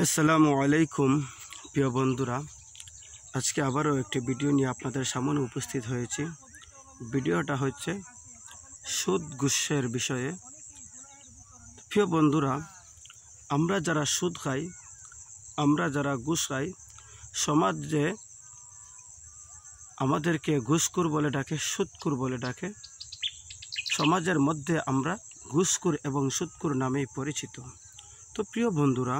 আসসালামু আলাইকুম প্রিয় বন্ধুরা, আজকে আবারও একটি ভিডিও নিয়ে আপনাদের সামনে উপস্থিত হয়েছি। ভিডিওটা হচ্ছে সুদ ঘুষের বিষয়ে। প্রিয় বন্ধুরা, আমরা যারা সুদ খাই, আমরা যারা ঘুষ খাই, সমাজে আমাদেরকে ঘুষখোর বলে ডাকে, সুদখোর বলে ডাকে। সমাজের মধ্যে আমরা ঘুষখোর এবং সুদখোর নামেই পরিচিত। তো প্রিয় বন্ধুরা,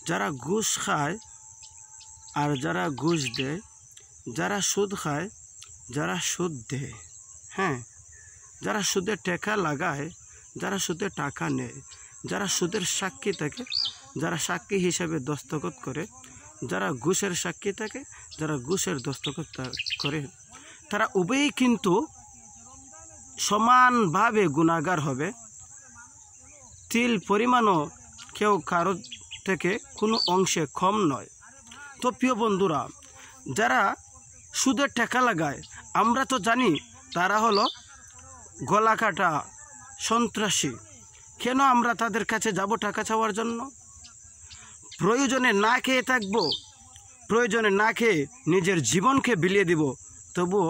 যারা ঘুষ খায় আর যারা ঘুষ দেয়, যারা সুদ খায়, যারা সুদ দেয়, হ্যাঁ, যারা সুদের টাকা লাগায়, যারা সুদের টাকা নেয়, যারা সুদের সাক্ষী থাকে, যারা সাক্ষী হিসেবে দস্তখত করে, যারা ঘুষের সাক্ষী থাকে, যারা ঘুষের দস্তখত করে, তারা উভয়ই কিন্তু সমানভাবে গুনাহগার হবে। তিল পরিমাণও কেউ কারো থেকে কোনো অংশে কম নয়। তো প্রিয় বন্ধুরা, যারা সুদের টাকা লাগায়, আমরা তো জানি তারা হলো গলা কাটা সন্ত্রাসী। কেন আমরা তাদের কাছে যাব টাকা চাওয়ার জন্য? প্রয়োজনে না খেয়ে থাকবো, প্রয়োজনে না খেয়ে নিজের জীবনকে বিলিয়ে দিব, তবুও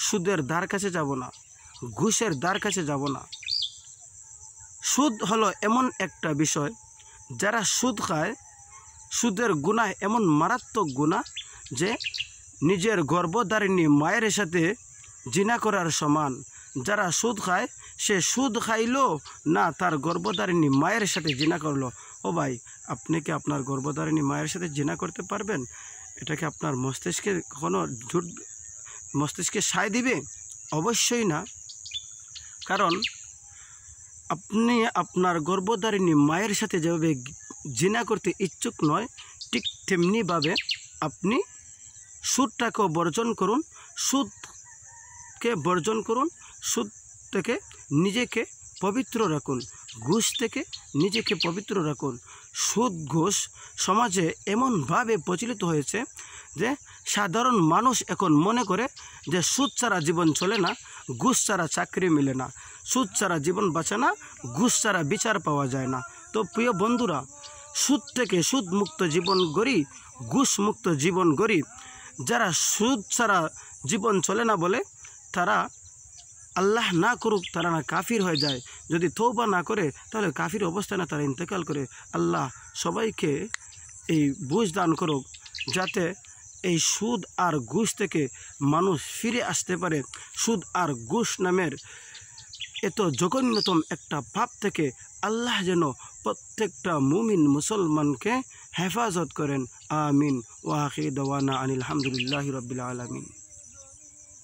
সুদের দ্বার কাছে যাব না, ঘুষের দ্বার কাছে যাব না। সুদ হলো এমন একটা বিষয়, যারা সুদ খায়, সুদের গুনাহ এমন মারাত্মক গুনাহ যে নিজের গর্ভধারিণী মায়ের সাথে জিনা করার সমান। যারা সুদ খায়, সে সুদ খাইলো না তার গর্ভধারিণী মায়ের সাথে জিনা করলো। ও ভাই, আপনি কি আপনার গর্ভধারিণী মায়ের সাথে জিনা করতে পারবেন? এটা কি আপনার মস্তিষ্কে কখনো মস্তিষ্কে সায় দিবে? অবশ্যই না। কারণ আপনি আপনার গর্ভধারিণী মায়ের সাথে যেভাবে জিনা করতে ইচ্ছুক নয়, ঠিক তেমনিভাবে আপনি সুদটাকেও বর্জন করুন, সুদকে বর্জন করুন, সুদ থেকে নিজেকে পবিত্র রাখুন, ঘুষ থেকে নিজেকে পবিত্র রাখুন। সুদ ঘুষ সমাজে এমনভাবে প্রচলিত হয়েছে যে সাধারণ মানুষ এখন মনে করে যে সুদ ছাড়া জীবন চলে না, ঘুষ ছাড়া চাকরি মিলে না, সুদ ছাড়া জীবন বাঁচে না, ঘুষ ছাড়া বিচার পাওয়া যায় না। তো প্রিয় বন্ধুরা, সুদ থেকে সুদ মুক্ত জীবন গড়ি, ঘুষ মুক্ত জীবন গড়ি। যারা সুদ ছাড়া জীবন চলে না বলে, তারা আল্লাহ না করুক, তারা না কাফির হয়ে যায়। যদি তওবা না করে, তাহলে কাফির অবস্থায় না তারা ইন্তেকাল করে। আল্লাহ সবাইকে এই বুঝ দান করুক, যাতে এই সুদ আর ঘুষ থেকে মানুষ ফিরে আসতে পারে। সুদ আর ঘুষ নামের এত জঘন্যতম একটা পাপ থেকে আল্লাহ যেন প্রত্যেকটা মুমিন মুসলমানকে হেফাজত করেন। আমিন। ওয়া আখিরু দাওয়ানা আনিল হামদুলিল্লাহি রাব্বিল আলামিন।